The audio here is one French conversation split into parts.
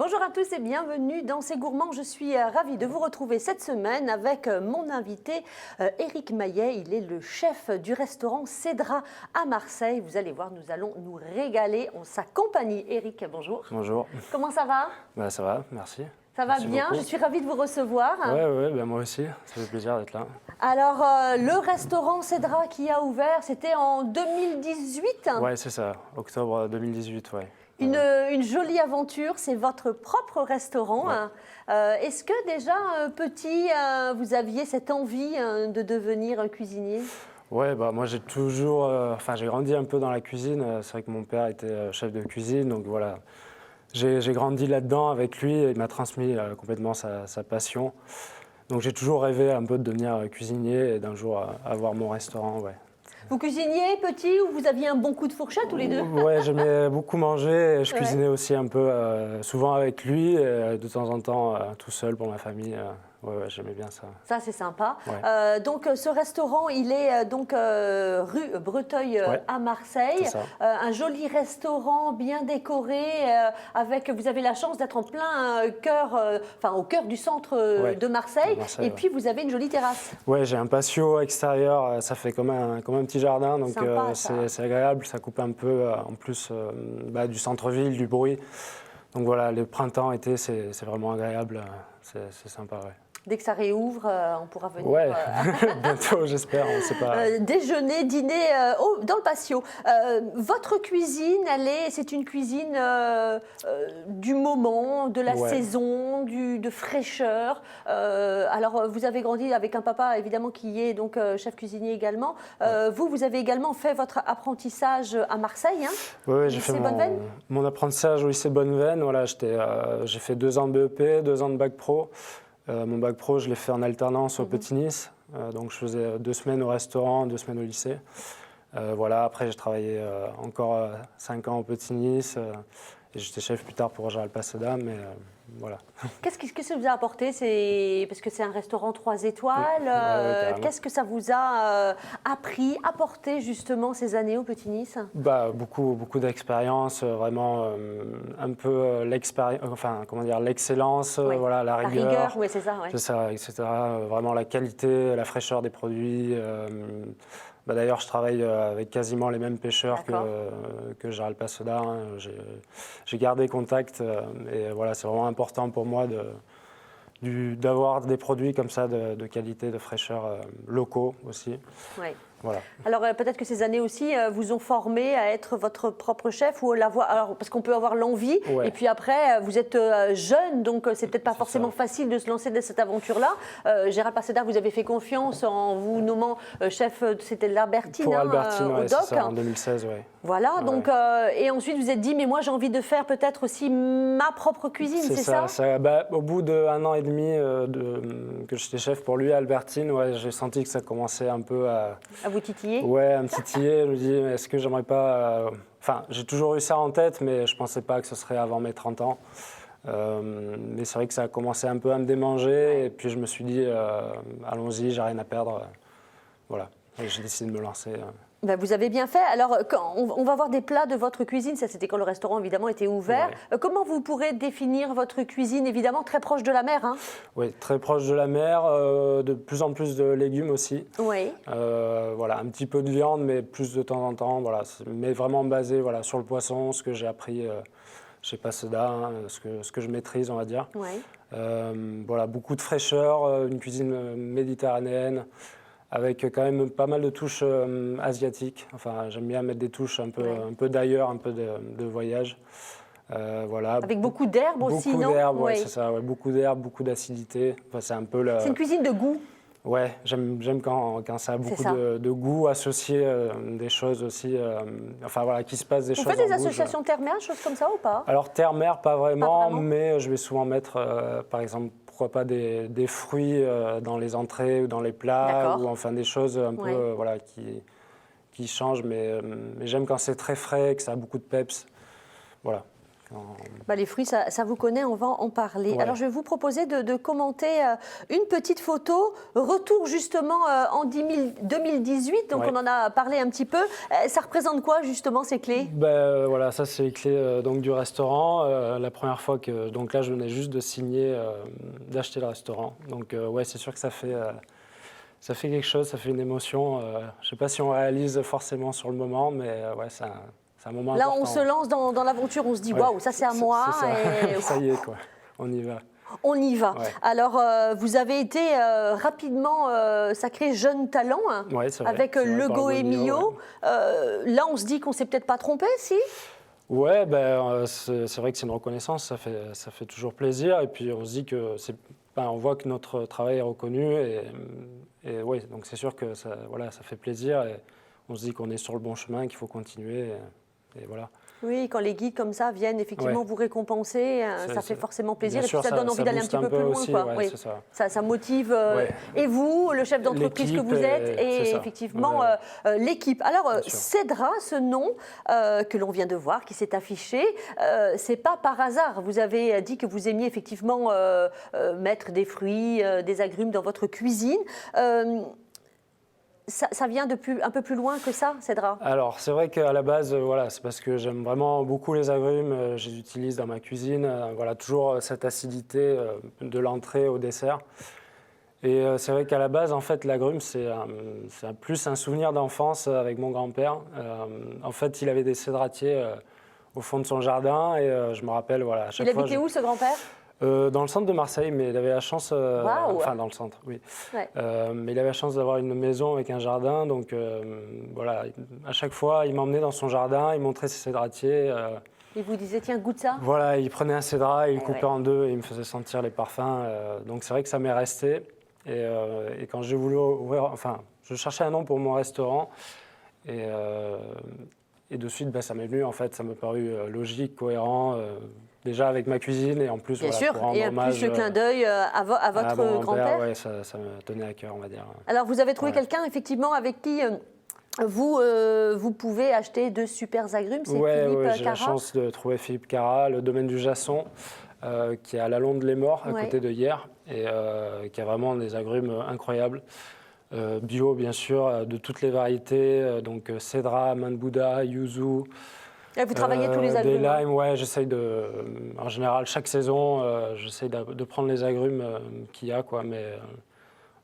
Bonjour à tous et bienvenue dans C'est Gourmand. Je suis ravie de vous retrouver cette semaine avec mon invité Éric Maillet. Il est le chef du restaurant Cédra à Marseille. Vous allez voir, nous allons nous régaler en sa compagnie. Éric, bonjour. Bonjour. Comment ça va? Ça va, merci. Ça va Merci bien, beaucoup. je suis ravie de vous recevoir. Oui, moi aussi, ça fait plaisir d'être là. Alors, le restaurant Cédra qui a ouvert, c'était en 2018? Oui, c'est ça, octobre 2018, ouais. Une jolie aventure, c'est votre propre restaurant. Ouais. Est-ce que déjà, petit, vous aviez cette envie de devenir cuisinier? Ouais, moi j'ai toujours, j'ai grandi un peu dans la cuisine. C'est vrai que mon père était chef de cuisine, donc voilà. J'ai grandi là-dedans avec lui et il m'a transmis complètement sa passion. Donc j'ai toujours rêvé un peu de devenir cuisinier et d'un jour avoir mon restaurant, ouais. Vous cuisiniez petit ou vous aviez un bon coup de fourchette tous les deux? Ouais, j'aimais beaucoup manger et je cuisinais aussi un peu, souvent avec lui, et de temps en temps tout seul pour ma famille. Ouais, j'aimais bien ça. Ça, c'est sympa. Ouais. Donc, ce restaurant, il est rue Breteuil à Marseille. C'est ça. Un joli restaurant bien décoré. Vous avez la chance d'être en plein cœur, au cœur du centre de Marseille. Et puis, vous avez une jolie terrasse. Ouais, j'ai un patio extérieur. Ça fait comme un petit jardin. Donc, Sympa, c'est agréable. Ça coupe un peu, en plus, du centre-ville, du bruit. Donc voilà, le printemps, été, c'est vraiment agréable. C'est sympa, ouais. Dès que ça réouvre, on pourra venir. Ouais, bientôt, j'espère, on ne sait pas. Déjeuner, dîner dans le patio. Votre cuisine, c'est une cuisine du moment, de la saison, de fraîcheur. Alors, vous avez grandi avec un papa, évidemment, qui est donc chef cuisinier également. Vous avez également fait votre apprentissage à Marseille, hein? Oui, j'ai fait mon apprentissage au lycée Bonneveine. Voilà, j'ai fait 2 ans de BEP, 2 ans de bac pro. Mon bac pro, je l'ai fait en alternance au Petit Nice. Donc, je faisais 2 semaines au restaurant, 2 semaines au lycée. Après, j'ai travaillé encore 5 ans au Petit Nice. Et j'étais chef plus tard pour Gérald Paseda, mais voilà. Qu'est-ce que ça vous a apporté? Parce que c'est un restaurant 3 étoiles. Qu'est-ce que ça vous a appris, apporté justement ces années au Petit Nice? Beaucoup d'expérience, vraiment un peu l'excellence, la rigueur. La rigueur, oui, c'est ça. Ouais. C'est ça, etc. Vraiment la qualité, la fraîcheur des produits. D'ailleurs, je travaille avec quasiment les mêmes pêcheurs que Gérald Paseda. Hein. J'ai gardé contact et voilà, c'est vraiment important pour moi d'avoir des produits comme ça de qualité, de fraîcheur, locaux aussi. Oui. Voilà. Alors peut-être que ces années aussi vous ont formé à être votre propre chef ou parce qu'on peut avoir l'envie et puis après vous êtes jeune, donc c'est peut-être pas forcément facile de se lancer dans cette aventure-là. Gérald Paseda, vous avez fait confiance en vous nommant chef, c'était l'Albertine pour Albertine, au DOC. C'est ça, en 2016, oui. Voilà, donc et ensuite vous êtes dit mais moi j'ai envie de faire peut-être aussi ma propre cuisine, c'est ça? Au bout d'1 an et demi que j'étais chef pour lui à Albertine, j'ai senti que ça commençait un peu à vous titiller? Ouais, à me titiller. Je me dis, est-ce que j'aimerais pas... j'ai toujours eu ça en tête, mais je ne pensais pas que ce serait avant mes 30 ans. Mais c'est vrai que ça a commencé un peu à me démanger. Et puis je me suis dit, allons-y, j'ai rien à perdre. Voilà, et j'ai décidé de me lancer. Vous avez bien fait. Alors, on va voir des plats de votre cuisine. Ça, c'était quand le restaurant, évidemment, était ouvert. Ouais. Comment vous pourrez définir votre cuisine? Évidemment, très proche de la mer. Hein? Oui, très proche de la mer. De plus en plus de légumes aussi. Oui. Un petit peu de viande, mais plus de temps en temps. Voilà, mais vraiment basé sur le poisson, ce que j'ai appris chez Paseda, ce que je maîtrise, on va dire. Oui. Beaucoup de fraîcheur, une cuisine méditerranéenne. Avec quand même pas mal de touches asiatiques. J'aime bien mettre des touches un peu d'ailleurs, un peu de voyage. Avec beaucoup d'herbes aussi, non? Beaucoup d'herbes, c'est ça. Ouais, beaucoup d'herbes, beaucoup d'acidité. C'est un peu C'est une cuisine de goût. Ouais, j'aime quand ça a beaucoup de goût, associé des choses aussi. Qui se passent des choses. Vous faites des associations terre-mer, choses comme ça ou pas? Alors terre-mer, pas vraiment, mais je vais souvent mettre, par exemple, pourquoi pas des fruits dans les entrées ou dans les plats, ou des choses un peu qui changent. Mais j'aime quand c'est très frais, que ça a beaucoup de peps. Voilà. Les fruits, ça vous connaît, on va en parler. Ouais. Alors, je vais vous proposer de commenter une petite photo. Retour justement en 2018, donc ouais. on en a parlé un petit peu. Ça représente quoi justement ces clés? Voilà, ça c'est les clés donc, du restaurant. La première fois que, donc là je venais juste de signer, d'acheter le restaurant. Donc ouais, c'est sûr que ça fait quelque chose, ça fait une émotion. Je ne sais pas si on réalise forcément sur le moment, mais ouais, c'est un moment Là, important. on se lance dans l'aventure, on se dit, Ouais. waouh, ça c'est à moi. C'est ça. Et... Ça y est, quoi. On y va. On y va. Ouais. Alors, vous avez été rapidement sacré jeune talent Ouais, c'est vrai. avec C'est vrai, le par Goemio. ouais. Là, on se dit qu'on ne s'est peut-être pas trompé, si? Ouais, c'est vrai que c'est une reconnaissance, ça fait toujours plaisir. Et puis on se dit que on voit que notre travail est reconnu. Et ouais, donc c'est sûr que ça fait plaisir. Et on se dit qu'on est sur le bon chemin, qu'il faut continuer. Et voilà. Oui, quand les guides comme ça viennent effectivement vous récompenser, ça fait forcément plaisir et puis ça donne envie d'aller un petit peu plus loin. Aussi, quoi. Ouais, oui. Ça. Ça motive et vous, le chef d'entreprise que vous êtes, et effectivement l'équipe. Alors, Cedra, ce nom que l'on vient de voir, qui s'est affiché, c'est pas par hasard. Vous avez dit que vous aimiez effectivement mettre des fruits, des agrumes dans votre cuisine. Ça vient un peu plus loin que ça, Cedra? Alors, c'est vrai qu'à la base, c'est parce que j'aime vraiment beaucoup les agrumes. Je les utilise dans ma cuisine. Toujours cette acidité de l'entrée au dessert. Et c'est vrai qu'à la base, en fait, l'agrume, c'est plus un souvenir d'enfance avec mon grand-père. En fait, il avait des cédratiers au fond de son jardin. Et je me rappelle, à chaque fois... Il habitait où, ce grand-père? Dans le centre de Marseille, mais il avait la chance, enfin dans le centre, oui. Ouais. Mais il avait la chance d'avoir une maison avec un jardin, donc à chaque fois, il m'emmenait dans son jardin, il montrait ses cédratiers. Il vous disait, tiens, goûte ça. Voilà, il prenait un cédrat, il le coupait en deux, et il me faisait sentir les parfums. Donc c'est vrai que ça m'est resté. Et quand j'ai voulu ouvrir, je cherchais un nom pour mon restaurant, et de suite, ça m'est venu, en fait, ça m'a paru logique, cohérent. Déjà avec ma cuisine et en plus Bien sûr, pour rendre et hommage, plus le clin d'œil à votre grand-père. Ouais, ça me tenait à cœur, on va dire. Alors vous avez trouvé quelqu'un effectivement avec qui vous pouvez acheter de super agrumes, c'est Philippe Cara. J'ai la chance de trouver Philippe Cara, le domaine du Jasson, qui est à la Londe-les-Morts, à côté de Hyères, et qui a vraiment des agrumes incroyables. Bio, bien sûr, de toutes les variétés, donc cédra, main de Bouddha, yuzu. Et vous travaillez tous les agrumes? Des limes, ouais, j'essaye en général, chaque saison, j'essaye de prendre les agrumes qu'il y a, quoi, mais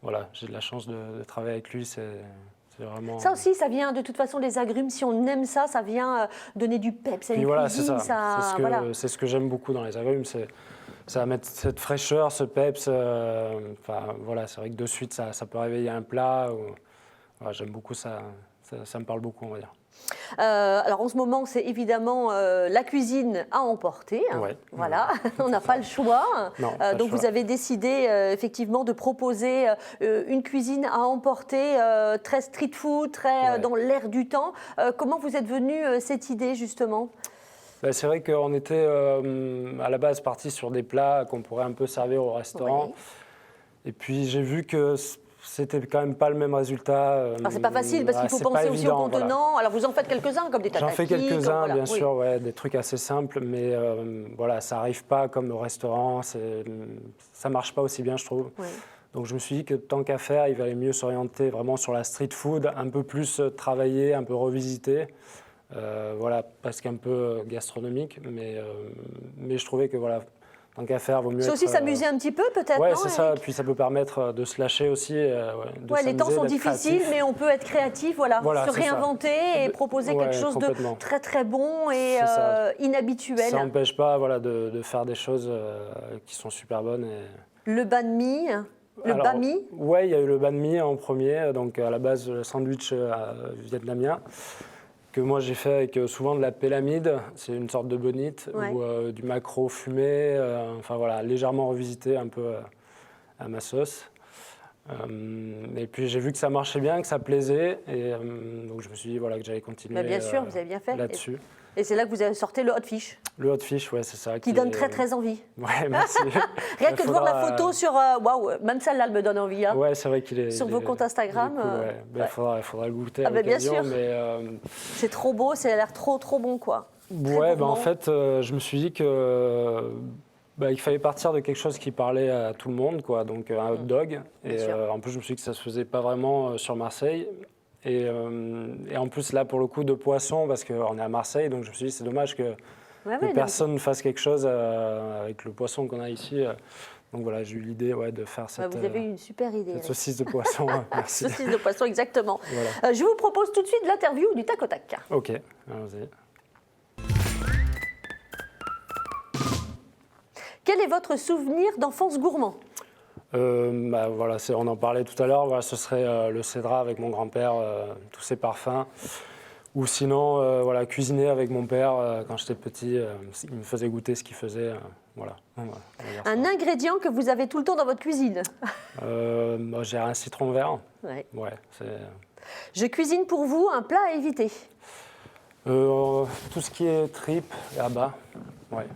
voilà, j'ai de la chance de travailler avec lui, c'est vraiment... Ça aussi, ça vient, de toute façon, les agrumes, si on aime ça, ça vient donner du peps à une cuisine. C'est ce que j'aime beaucoup dans les agrumes, ça va mettre cette fraîcheur, ce peps, c'est vrai que de suite, ça peut réveiller un plat, j'aime beaucoup ça me parle beaucoup, on va dire. Alors en ce moment, c'est évidemment la cuisine à emporter. Ouais, voilà, on n'a pas le choix. Non, donc vous avez décidé effectivement de proposer une cuisine à emporter très street food, très dans l'air du temps. Comment vous êtes venu cette idée justement? C'est vrai qu'on était à la base parti sur des plats qu'on pourrait un peu servir au restaurant. Oui. Et puis j'ai vu que c'était quand même pas le même résultat. Alors c'est pas facile parce qu'il faut penser aussi au contenant. Voilà. Alors vous en faites quelques-uns comme des tatakis. J'en fais quelques-uns, bien sûr, des trucs assez simples, mais ça arrive pas comme au restaurant. Ça marche pas aussi bien, je trouve. Oui. Donc je me suis dit que tant qu'à faire, il valait mieux s'orienter vraiment sur la street food, un peu plus travailler, un peu revisiter. Presque un peu gastronomique, mais je trouvais que tant qu'à faire, vaut mieux. C'est aussi s'amuser un petit peu, peut-être. Oui, c'est ça. Puis ça peut permettre de se lâcher aussi. Les temps sont difficiles, mais on peut être créatif, se réinventer et proposer quelque chose de très très bon et inhabituel. Ça n'empêche pas de faire des choses qui sont super bonnes. Le banh mi. Banh mi. Oui, il y a eu le banh mi en premier, donc à la base le sandwich vietnamien, que moi j'ai fait avec souvent de la pélamide, c'est une sorte de bonite, ou du maquereau fumé, légèrement revisité un peu à ma sauce. Et puis j'ai vu que ça marchait bien, que ça plaisait, et donc je me suis dit que j'allais continuer bien sûr, vous avez bien fait. Là-dessus. Et c'est là que vous avez sorti le hot fish. Le hot fish, ouais, c'est ça. Qui donne très très envie. Ouais, merci. Rien que de voir la photo sur... même celle-là, elle me donne envie. Hein. Ouais, c'est vrai qu'il est... Sur vos comptes Instagram. Il faudra le goûter à bien sûr. mais c'est trop beau, ça a l'air trop trop bon, quoi. Ouais, gourmand. en fait, je me suis dit que il fallait partir de quelque chose qui parlait à tout le monde, quoi. Donc un hot dog. Et sûr. en plus, je me suis dit que ça se faisait pas vraiment sur Marseille. Et en plus, là, pour le coup, de poisson, parce qu'on est à Marseille, donc je me suis dit c'est dommage que personne ne fasse quelque chose avec le poisson qu'on a ici. Donc voilà, j'ai eu l'idée de faire cette, vous avez eu une super idée. cette saucisse de poisson. Merci. Saucisse de poisson, exactement. Voilà. Je vous propose tout de suite l'interview du tac au tac. Ok, allons-y. Quel est votre souvenir d'enfance gourmand? Voilà, on en parlait tout à l'heure, voilà, ce serait le cédra avec mon grand-père, tous ses parfums. Ou sinon, voilà, cuisiner avec mon père quand j'étais petit, il me faisait goûter ce qu'il faisait. Voilà. Un ingrédient que vous avez tout le temps dans votre cuisine? J'ai un citron vert. Ouais. Ouais, Je cuisine pour vous un plat à éviter? tout ce qui est tripes et abats. Ouais.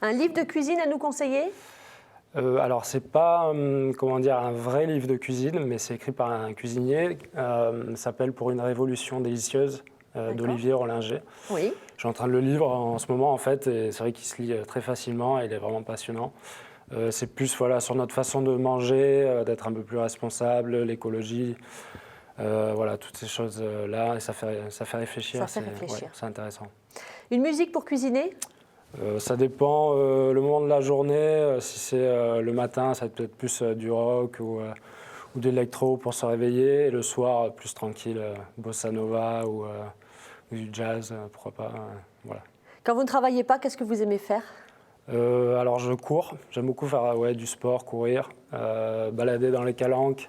Un livre de cuisine à nous conseiller? Alors, c'est pas un vrai livre de cuisine, mais c'est écrit par un cuisinier. Ça s'appelle Pour une révolution délicieuse d'Olivier Rollinger. Oui. Je suis en train de le lire en ce moment, en fait, et c'est vrai qu'il se lit très facilement et il est vraiment passionnant. C'est plus sur notre façon de manger, d'être un peu plus responsable, l'écologie, toutes ces choses-là, et ça fait réfléchir. Ça fait réfléchir. C'est intéressant. Une musique pour cuisiner? Ça dépend le moment de la journée. Si c'est le matin, ça va être peut-être plus du rock ou de l'électro pour se réveiller. Et le soir, plus tranquille, bossa nova ou du jazz, pourquoi pas. Voilà. Quand vous ne travaillez pas, qu'est-ce que vous aimez faire? Alors je cours. J'aime beaucoup faire du sport, courir, balader dans les calanques.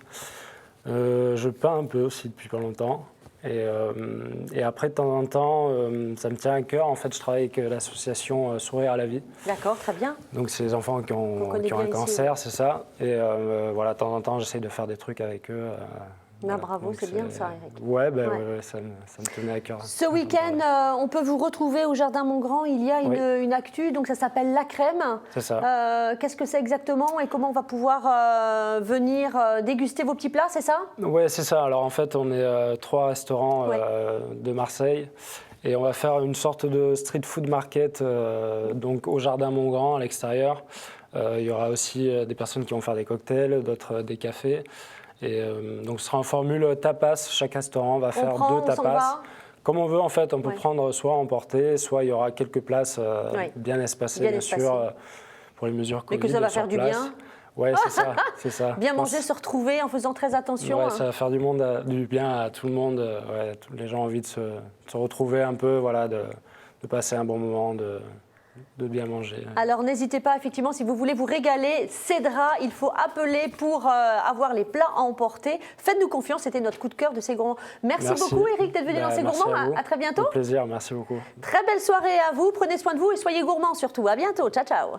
Je peins un peu aussi depuis pas longtemps. Et après, de temps en temps, ça me tient à cœur. En fait, je travaille avec l'association Sourire à la vie. D'accord, très bien. Donc, c'est les enfants qui ont un cancer, c'est ça. Et de temps en temps, j'essaie de faire des trucs avec eux. Bravo, donc c'est bien ça, Eric. Ouais, ça me tenait à cœur. Ce week-end, on peut vous retrouver au Jardin Montgrand. Il y a une actu, donc ça s'appelle La Crème. C'est ça. Qu'est-ce que c'est exactement et comment on va pouvoir venir déguster vos petits plats, c'est ça? Ouais, c'est ça. Alors en fait, on est 3 restaurants de Marseille. Et on va faire une sorte de street food market donc au Jardin Montgrand, à l'extérieur. Il y aura aussi des personnes qui vont faire des cocktails, d'autres des cafés. Et donc ce sera en formule tapas. Chaque restaurant va faire 2 tapas. Comme on veut, en fait, on peut prendre soit emporter, soit il y aura quelques places bien espacées, bien sûr, pour les mesures Covid. Mais que ça va faire du bien. Ouais, c'est ça. Bien manger, se retrouver en faisant très attention. Ouais, ça va faire du bien à tout le monde. Tous les gens ont envie de se retrouver un peu, de passer un bon moment, de bien manger. Alors n'hésitez pas, effectivement, si vous voulez vous régaler, Cédra, il faut appeler pour avoir les plats à emporter. Faites-nous confiance, c'était notre coup de cœur de C'est Gourmand. Merci beaucoup, Eric, d'être venu dans C'est Gourmand. À très bientôt. Avec plaisir, merci beaucoup. Très belle soirée à vous, prenez soin de vous et soyez gourmands surtout. À bientôt, ciao ciao.